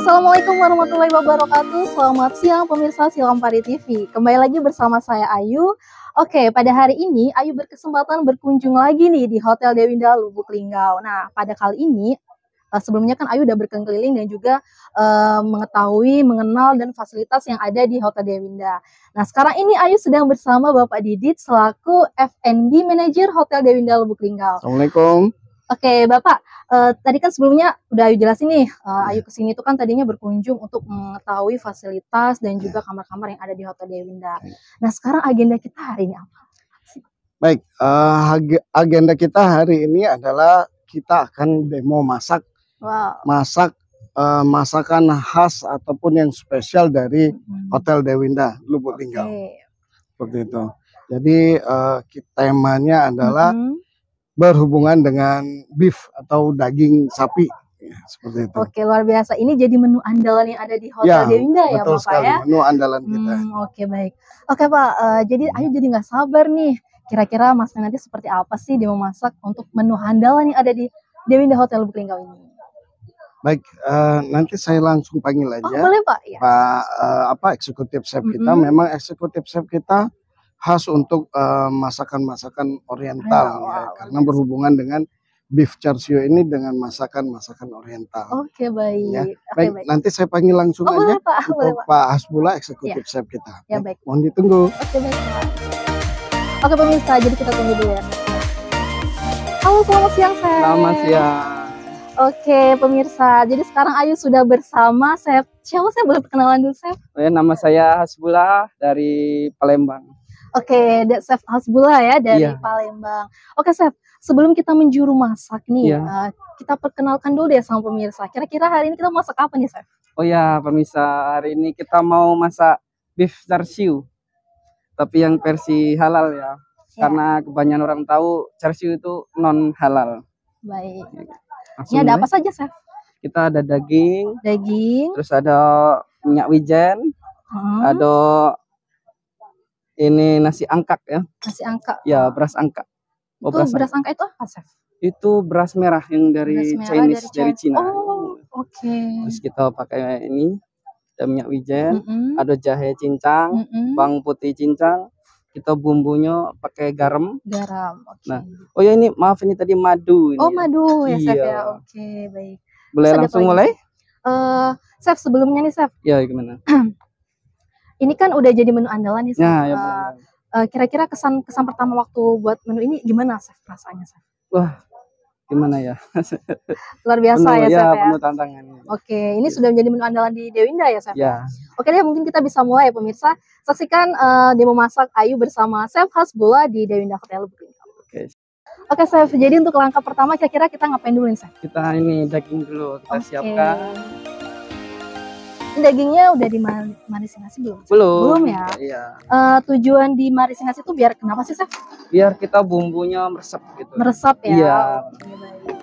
Assalamualaikum warahmatullahi wabarakatuh. Selamat siang pemirsa Silampari TV. Kembali lagi bersama saya Ayu. Oke, pada hari ini Ayu berkesempatan berkunjung lagi nih di Hotel Dewinda Lubuk Linggau. Nah, pada kali ini sebelumnya kan Ayu udah berkeliling dan juga mengetahui, mengenal dan fasilitas yang ada di Hotel Dewinda. Nah, sekarang ini Ayu sedang bersama Bapak Didit selaku F&B Manager Hotel Dewinda Lubuk Linggau. Assalamualaikum. Oke, Bapak, tadi kan sebelumnya udah Ayu jelasin nih, Ayu kesini itu kan tadinya berkunjung untuk mengetahui fasilitas dan juga kamar-kamar yang ada di Hotel Dewinda. Nah, sekarang agenda kita hari ini apa? Baik, agenda kita hari ini adalah kita akan demo masak, masakan khas ataupun yang spesial dari Hotel Dewinda Lubuk Linggau. Seperti itu. Jadi temanya adalah berhubungan dengan beef atau daging sapi, ya, seperti itu. Oke, luar biasa. Ini jadi menu andalan yang ada di Hotel Dewinda ya, betul Bapak sekali, ya? menu andalan kita. Oke, baik. Oke, Pak. Jadi Ayu jadi nggak sabar nih. Kira-kira Mas nanti seperti apa sih dia memasak untuk menu andalan yang ada di Dewinda Hotel Lubuk Linggau ini? Baik, nanti saya langsung panggil aja. Oh, boleh, Pak? Ya. Pak, eksekutif chef kita. Memang eksekutif chef kita khas untuk masakan-masakan oriental, ya, karena berhubungan dengan beef char siu ini dengan masakan-masakan oriental. Oke, baik. Ya. Oke, baik, nanti saya panggil langsung aja boleh, Pak. untuk Boleh, Pak. Pak Hasbullah, eksekutif chef kita. Ya, baik. Mohon ditunggu. Oke, baik, Pak. Oke, pemirsa, jadi kita tunggu dulu ya. Halo, selamat siang, Chef. Selamat siang. Oke, pemirsa. Jadi sekarang Ayu sudah bersama Chef. Siapa saya boleh perkenalan dulu, Chef? Nama saya Hasbullah dari Palembang. Oke, Chef Hasbullah ya dari Palembang. Oke, Chef, sebelum kita menjuru masak nih, kita perkenalkan dulu deh sama pemirsa. Kira-kira hari ini kita masak apa nih, Chef? Oh ya, pemirsa, hari ini kita mau masak beef char siu, tapi yang versi halal ya. Karena kebanyakan orang tahu char siu itu non halal. Baik. Langsung ini ada apa saja, Chef? Kita ada daging, terus ada minyak wijen, ada ini nasi angkak ya. Nasi angkak. Ya, beras angkak. Oh, beras angkak itu apa, Chef? Itu beras merah yang dari Chinese, dari Cina. Oh, oke. Terus kita pakai ini, ada minyak wijen, ada jahe cincang, bawang putih cincang. Kita bumbunya pakai garam. Oke. Nah, oh ya ini maaf ini tadi madu ini. Oh, madu ya, Chef ya. Oke, baik. Boleh langsung mulai? Chef, sebelumnya nih, Chef. Ya, gimana? Ini kan udah jadi menu andalan nih, Chef. Ya, kira-kira kesan pertama waktu buat menu ini gimana, Chef? Perasaannya, Chef? Wah, gimana ya? Luar biasa ya, Chef ya. Penuh tantangan. Oke, ini sudah menjadi menu andalan di Dewinda ya, Chef? Ya. Oke deh, mungkin kita bisa mulai ya, pemirsa. Saksikan demo masak Ayu bersama Chef Hasbullah di Dewinda Hotel Lubuk Linggau. Oke, Chef. Jadi untuk langkah pertama kira-kira kita ngapain dulu nih, Chef? Kita ini daging dulu, kita siapkan. Dagingnya udah dimarisinasi belum? Belum ya? Iya. Tujuan dimarisinasi itu biar kenapa sih, Chef? Biar kita bumbunya meresap gitu. Meresap ya? Iya. Baik.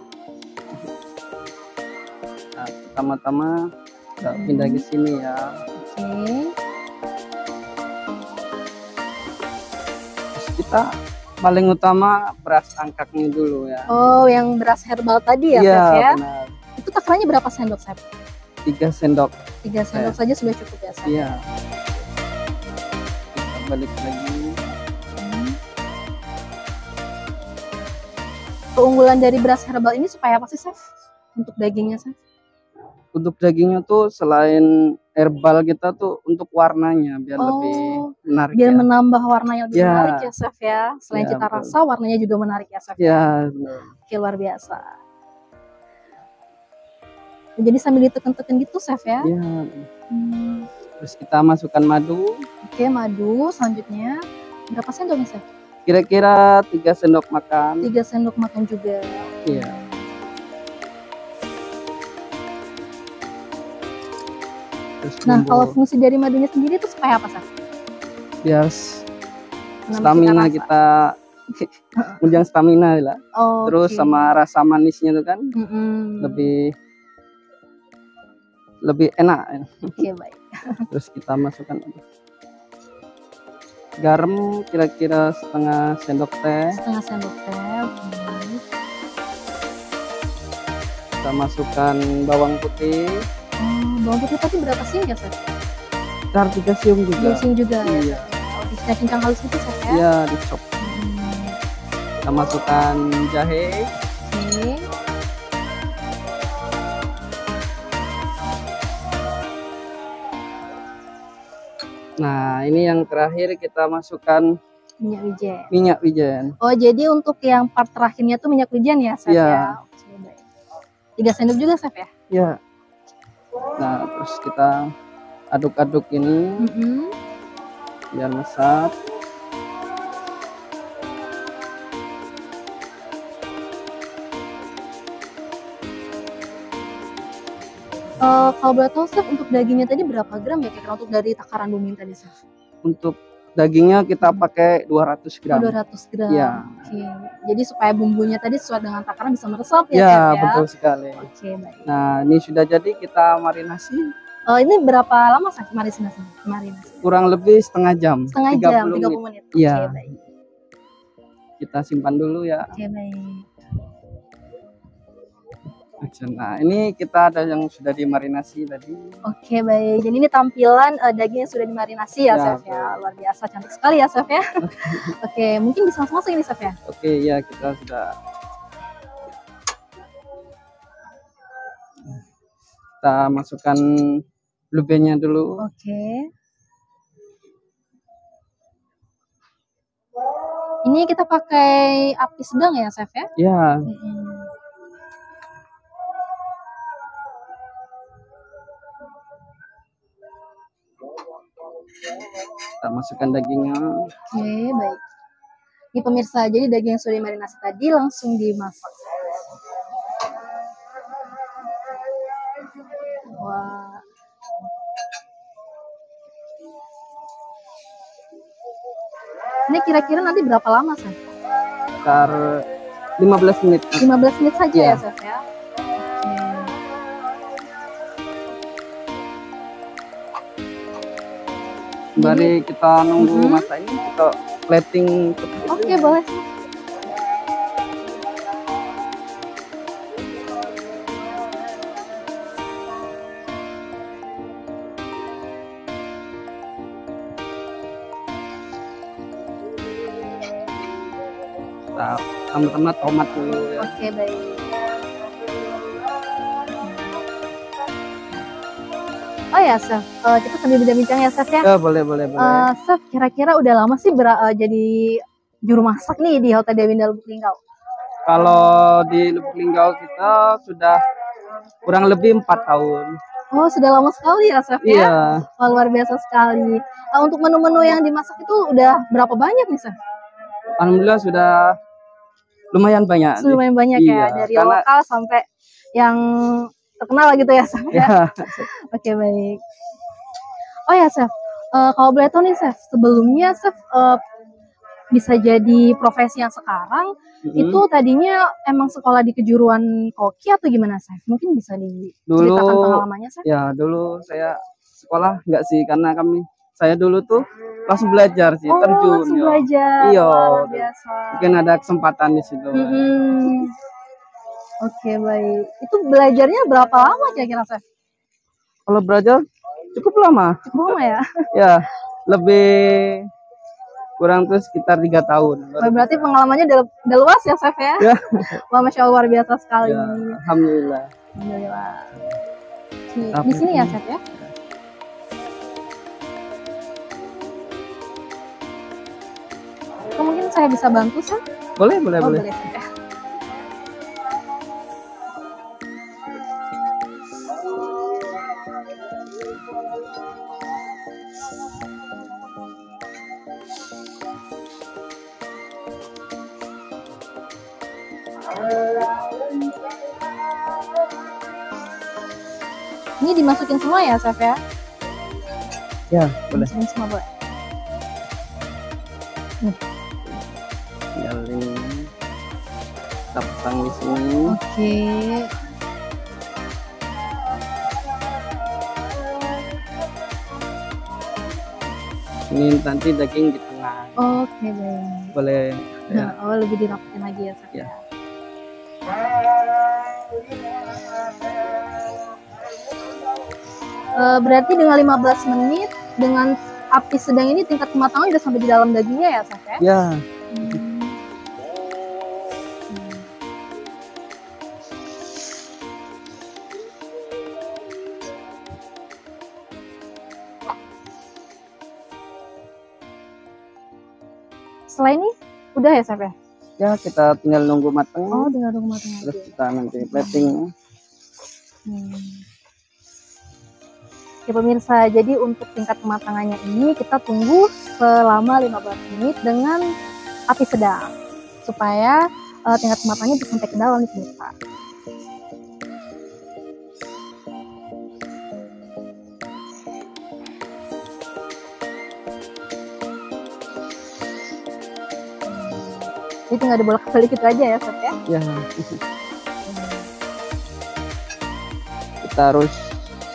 Nah, pertama-tama kita pindah ke sini ya. Oke. Terus kita paling utama beras angkaknya dulu ya. Oh, yang beras herbal tadi ya, Chef ya? Benar. Itu takarannya berapa sendok, Chef? 3 sendok. 3 sendok saja sudah cukup ya, Chef? Iya. Kita balik lagi. Keunggulan dari beras herbal ini supaya apa sih, Chef? Untuk dagingnya, Chef? Untuk dagingnya tuh selain herbal kita tuh untuk warnanya biar lebih menarik. Biar menambah warnanya lebih Ya. menarik ya, Chef ya. Selain cita rasa, warnanya juga menarik ya, Chef. Ya. Oke, luar biasa. Jadi sambil diteken-teken gitu, Chef ya. Iya. Terus kita masukkan madu. Oke, madu selanjutnya. Berapa sendok nih, Chef? Kira-kira 3 sendok makan. 3 sendok makan juga. Iya. Terus Nah, kalau fungsi dari madunya sendiri itu supaya apa, Chef? Biar stamina kita menjang stamina lah. Terus sama rasa manisnya tuh kan lebih enak. Oke, baik. Terus kita masukkan garam kira-kira setengah sendok teh. Setengah sendok teh. Kita masukkan bawang putih. Bawang putih tadi berapa siung ya, Chef? Sekitar 3 siung juga. 3 siung juga ya, Iya. Chef? Dicincang halus gitu, Chef ya? Iya, dicop. Kita masukkan jahe. Oke. Nah, ini yang terakhir kita masukkan minyak wijen. Oh, jadi untuk yang part terakhirnya tuh minyak wijen ya, Chef ya? Oke, baik. 3 sendok juga, Chef ya? Iya. Nah, terus kita aduk-aduk ini biar meresap. Kalau boleh tahu, Chef, untuk dagingnya tadi berapa gram ya kira-kira untuk dari takaran bumbunya tadi, Chef? Untuk dagingnya kita pakai 200 gram. 200 gram. Ya. Oke. Jadi supaya bumbunya tadi sesuai dengan takaran bisa meresap ya, Ya, Chef ya? betul sekali. Oke, baik. Nah, ini sudah jadi, kita marinasi. Ini berapa lama, Chef, marinasi? Kurang lebih setengah jam. Setengah jam, 30 menit. Iya. Oke, baik. Kita simpan dulu ya. Oke, baik. Nah, ini kita ada yang sudah dimarinasi tadi. Oke, baik. Jadi ini tampilan daging yang sudah dimarinasi ya, Ya, Chef ya. Luar biasa, cantik sekali ya, Chef ya. Oke, mungkin bisa langsung masuk ini, Chef ya. Oke, ya kita sudah. Kita masukkan lubenya dulu. Oke. Ini kita pakai api sedang ya, Chef ya? Ya. Kita masukkan dagingnya. Oke, baik. Ini pemirsa, jadi daging yang sudah dimarinasi tadi langsung dimasak. Wah. Ini kira-kira nanti berapa lama, Chef? Sekitar 15 menit. 15 menit saja ya, Chef ya? Mari kita nunggu masa ini, kita plating. Oke, boleh. Kita tambah tomat dulu ya. Oke, baik. Oh ya, Chef, kita sambil bincang-bincang ya, Chef ya? Ya, boleh. Chef, kira-kira udah lama sih jadi juru masak nih di Hotel Dewinda Lubuk Linggau? Kalau di Lubuk Linggau kita sudah kurang lebih 4 tahun. Oh, sudah lama sekali ya, Chef ya? Iya. Oh, luar biasa sekali. Untuk menu-menu yang dimasak itu udah berapa banyak nih, Chef? Alhamdulillah sudah lumayan banyak. Lumayan banyak ya, dari lokal sampai yang terkenal gitu ya, Chef ya? Oke, baik. Oh ya, Chef, kalau boleh tahu nih, Chef, sebelumnya Chef bisa jadi profesi yang sekarang, itu tadinya emang sekolah di kejuruan koki atau gimana, Chef? Mungkin bisa diceritakan pengalamannya, Chef? Ya, dulu saya sekolah enggak sih, karena saya dulu tuh langsung belajar sih, terjun. Langsung belajar. Iya, luar biasa. Mungkin ada kesempatan di situ. Oke, baik. Itu belajarnya berapa lama kira-kira, Chef? Kalau belajar cukup lama. Cukup lama ya? Ya, lebih kurang tuh sekitar 3 tahun. Berarti pengalamannya udah luas ya, Chef ya? Ya. Wah, Masya Allah, luar biasa sekali. Ya, Alhamdulillah. Alhamdulillah. Di sini ya, Chef ya? Mungkin saya bisa bantu, Chef? Boleh. Boleh, Chef ya. Ini dimasukin semua ya, Chef ya? Ya, boleh. Dimasukin semua, boleh. Tinggal ini kita pasang di sini. Oke. Ini nanti daging di tengah. Oke, baik. Boleh. Ya. Oh, lebih dirapiin lagi ya, Chef. Ya. Berarti dengan 15 menit dengan api sedang ini tingkat kematangan udah sampai di dalam dagingnya ya, Chef ya? Ya. Setelah ini udah ya, Chef ya? Ya, kita tinggal nunggu matang. Oh, tinggal nunggu matang. Terus kita nanti plating. Ya pemirsa, jadi untuk tingkat kematangannya ini kita tunggu selama 15 menit dengan api sedang supaya tingkat kematangannya bisa sampai ke dalam nih pemirsa. Jadi tinggal dibolak-balik gitu aja ya, Chef ya? Ya. Kita harus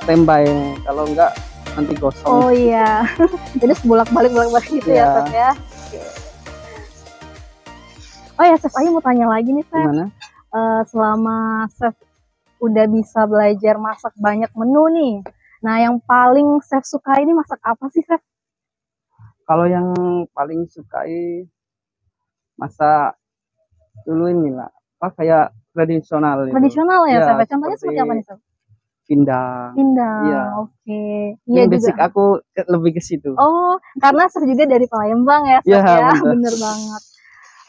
standby, kalau enggak nanti gosong. Oh iya. Jadi bolak-balik gitu ya, Chef ya? Oh ya, Chef Ayu mau tanya lagi nih, Chef. Gimana? Selama Chef udah bisa belajar masak banyak menu nih, nah yang paling Chef suka ini masak apa sih, Chef? Kalau yang paling sukai masak dulu inilah, apa kayak tradisional. Tradisional ya, ya, Chef? Contohnya seperti apa nih, Chef? Pindang. Pindang, Iya. Oke. Iya juga. Basic aku lebih ke situ. Oh, karena Chef juga dari Palembang ya, Chef ya? Bener banget.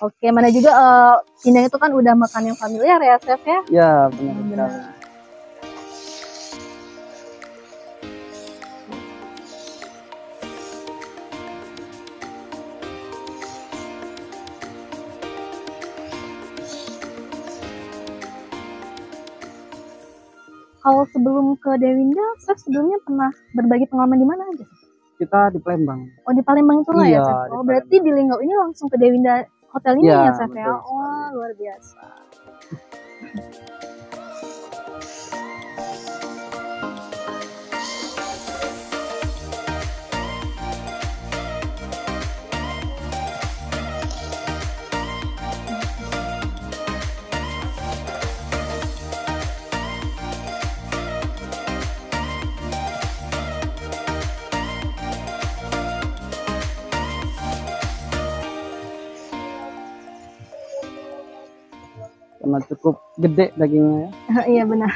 Oke, mana juga pindang itu kan udah makan yang familiar ya, Chef ya? Ya, benar. Kalau sebelum ke Dewinda, Chef sebelumnya pernah berbagi pengalaman di mana aja? Kita di Palembang. Oh, di Palembang itu lah ya, Chef? Oh, berarti di Linggau ini langsung ke Dewinda hotel ini ya, Chef ya? Wah, luar biasa. Karena cukup gede dagingnya ya. Iya benar.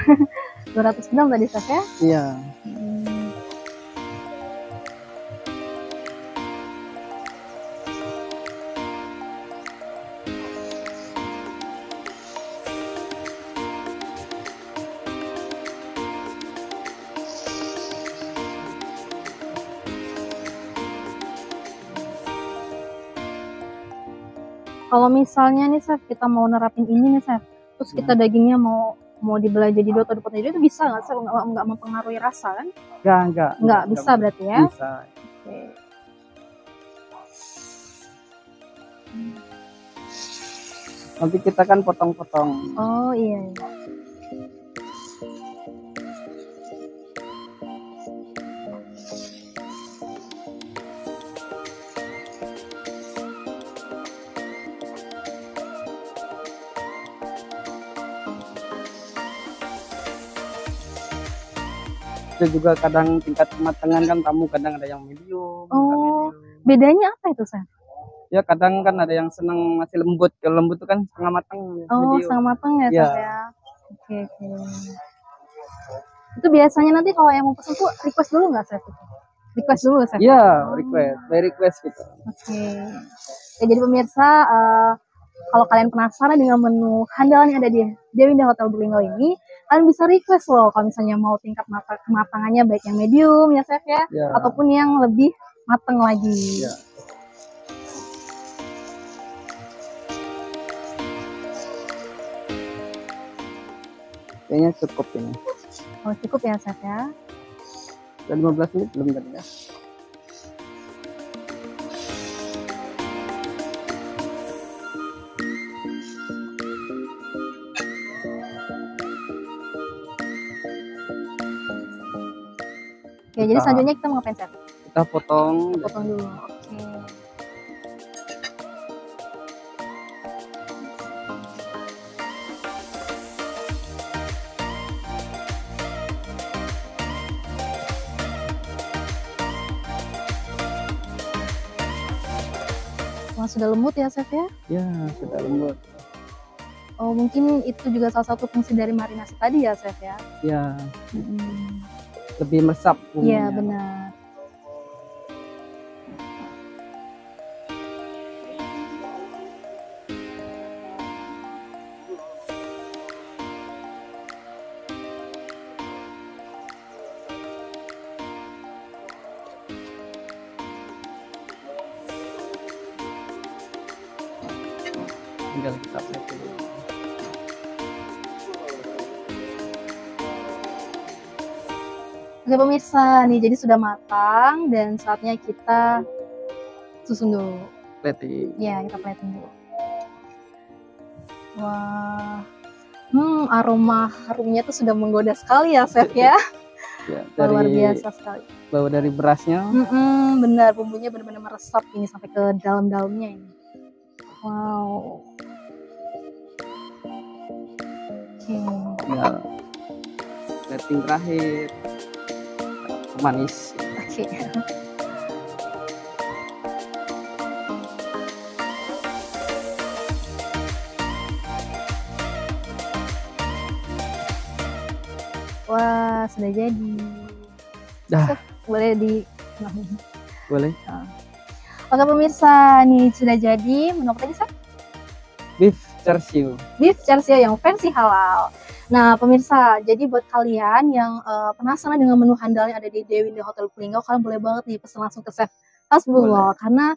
200 gram tadi, Chef ya? Iya. Kalau misalnya nih, Chef, kita mau nerapin ini nih, Chef, terus kita dagingnya mau dibelah jadi 2 atau dipotong jadi itu bisa nggak, Chef? Nggak mempengaruhi rasa kan? Nggak bisa berarti ya? Bisa. Oke. Nanti kita kan potong-potong. Oh iya. Itu juga kadang tingkat kematangan kan tamu kadang ada yang medium. Oh, bedanya apa itu, Chef? Ya kadang kan ada yang senang masih lembut. Kalau lembut itu kan setengah matang. Oh, medium. setengah matang ya, Chef ya? Oke. Itu biasanya nanti kalau yang mau pesen tuh request dulu nggak, Chef? Request dulu, Chef? Iya, request gitu. Oke. Ya, jadi pemirsa, kalau kalian penasaran dengan menu handalan yang ada di Dewinda Hotel Berlinggau ini, kalian bisa request loh kalau misalnya mau tingkat kematangannya baik yang medium ya, Chef ya, ataupun yang lebih matang lagi. Ya. Kayaknya cukup ini. Oh, cukup ya, Chef ya. Udah 15 menit belum tadi ya? Oke, jadi selanjutnya kita mau ngapain, Chef? Kita potong. Kita potong dulu. Oke. Wah, sudah lembut ya, Chef ya? Ya, sudah lembut. Oh, mungkin itu juga salah satu fungsi dari marinasi tadi ya, Chef ya? Ya. Lebih meresap bumbunya. Iya, benar. Tinggal kita plating. Oke pemirsa, nih jadi sudah matang dan saatnya kita susun dulu. Plating. Ya, kita plating dulu. Wah, aroma harumnya tuh sudah menggoda sekali ya, Chef ya. Ya, luar biasa sekali. Bau dari berasnya. Benar, bumbunya benar-benar meresap ini sampai ke dalam-dalamnya ini. Wow. Tinggal plating terakhir. Manis. Oke. Wah, sudah jadi. Dah. Boleh di. Boleh. Oke pemirsa, nih sudah jadi. Menu apa tadi, Chef? Beef char siu. Beef char siu yang versi halal. Nah pemirsa, jadi buat kalian yang penasaran dengan menu handal yang ada di Dewinda Hotel Buplinggau, kalian boleh banget nih pesan langsung ke Chef Hasbullah, karena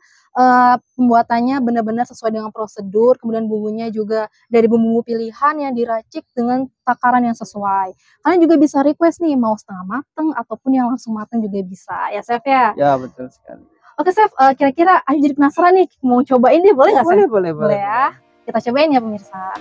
pembuatannya benar-benar sesuai dengan prosedur, kemudian bumbunya juga dari bumbu pilihan yang diracik dengan takaran yang sesuai. Kalian juga bisa request nih mau setengah mateng ataupun yang langsung mateng juga bisa, ya Chef ya? Ya betul sekali. Oke Chef, kira-kira ayo jadi penasaran nih, mau cobain deh, boleh nggak Chef? Boleh Ya. Kita cobain ya pemirsa.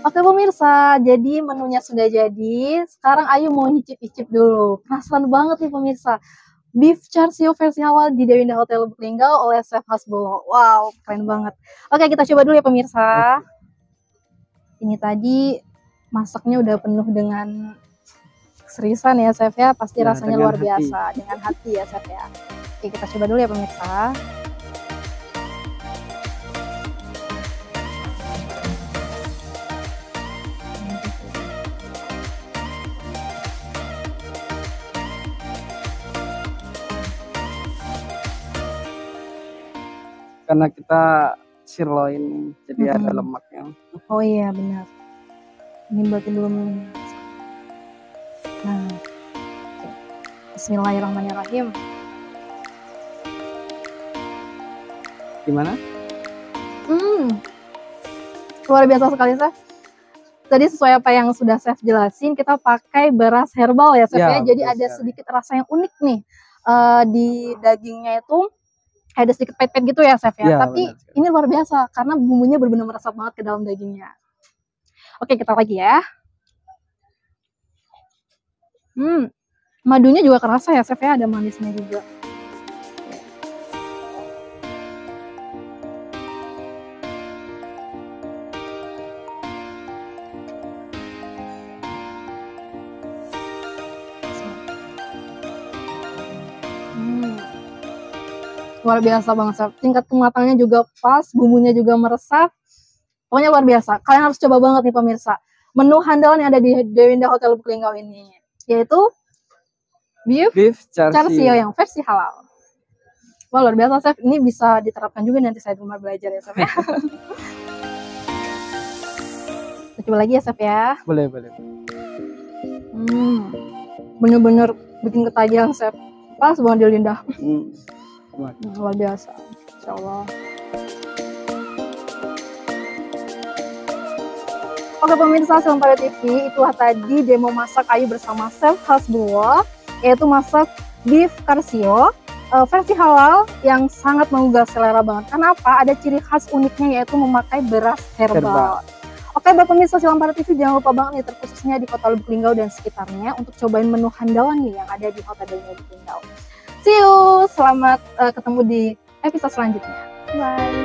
Oke pemirsa, jadi menunya sudah jadi. Sekarang Ayu mau nyicip-nyicip dulu. Penasaran banget nih pemirsa. Beef char siu versi halal di Dewinda Hotel Buplinggau oleh Chef Hasbullah. Wow, keren banget. Oke, kita coba dulu ya pemirsa. Ini tadi masaknya udah penuh dengan keseriusan ya Chef ya. Pasti ya, rasanya luar biasa. Dengan hati ya Chef ya. Oke, kita coba dulu ya pemirsa. Karena kita sirloin jadi ada lemaknya. Oh iya benar. Ini berarti belum. Nah, Bismillahirrahmanirrahim. Gimana? Luar biasa sekali Chef. Tadi sesuai apa yang sudah Chef jelasin, kita pakai beras herbal ya Chef ya. Jadi ada sedikit rasa yang unik nih di dagingnya itu. Ada sedikit pahit-pahit gitu ya Chef ya, tapi ini luar biasa karena bumbunya benar-benar meresap banget ke dalam dagingnya. Oke, kita lagi ya. Madunya juga kerasa ya Chef ya, ada manisnya juga. Luar biasa banget Chef, tingkat kematangannya juga pas, bumbunya juga meresap, pokoknya luar biasa. Kalian harus coba banget nih pemirsa menu handalan yang ada di Dewinda Hotel Buplinggau ini, yaitu beef char siu yang versi halal. Wah luar biasa Chef, ini bisa diterapkan juga nanti saya di rumah belajar ya Chef ya. Kita coba lagi ya Chef ya. Boleh. Bener-bener bikin ketagihan Chef, pas banget di lidah. Luar biasa, insya Allah. Oke pemirsa Silam Pada TV, itulah tadi demo masak Ayu bersama Chef Hasbullah, yaitu masak beef char siu versi halal yang sangat menggugah selera banget. Kenapa? Ada ciri khas uniknya yaitu memakai beras herbal. Oke, Bapak pemirsa Silampari TV, jangan lupa banget nih terkhususnya di Kota Lubuk Linggau dan sekitarnya untuk cobain menu handal nih yang ada di Hotel Dewinda Lubuk Linggau. See you, selamat ketemu di episode selanjutnya. Bye.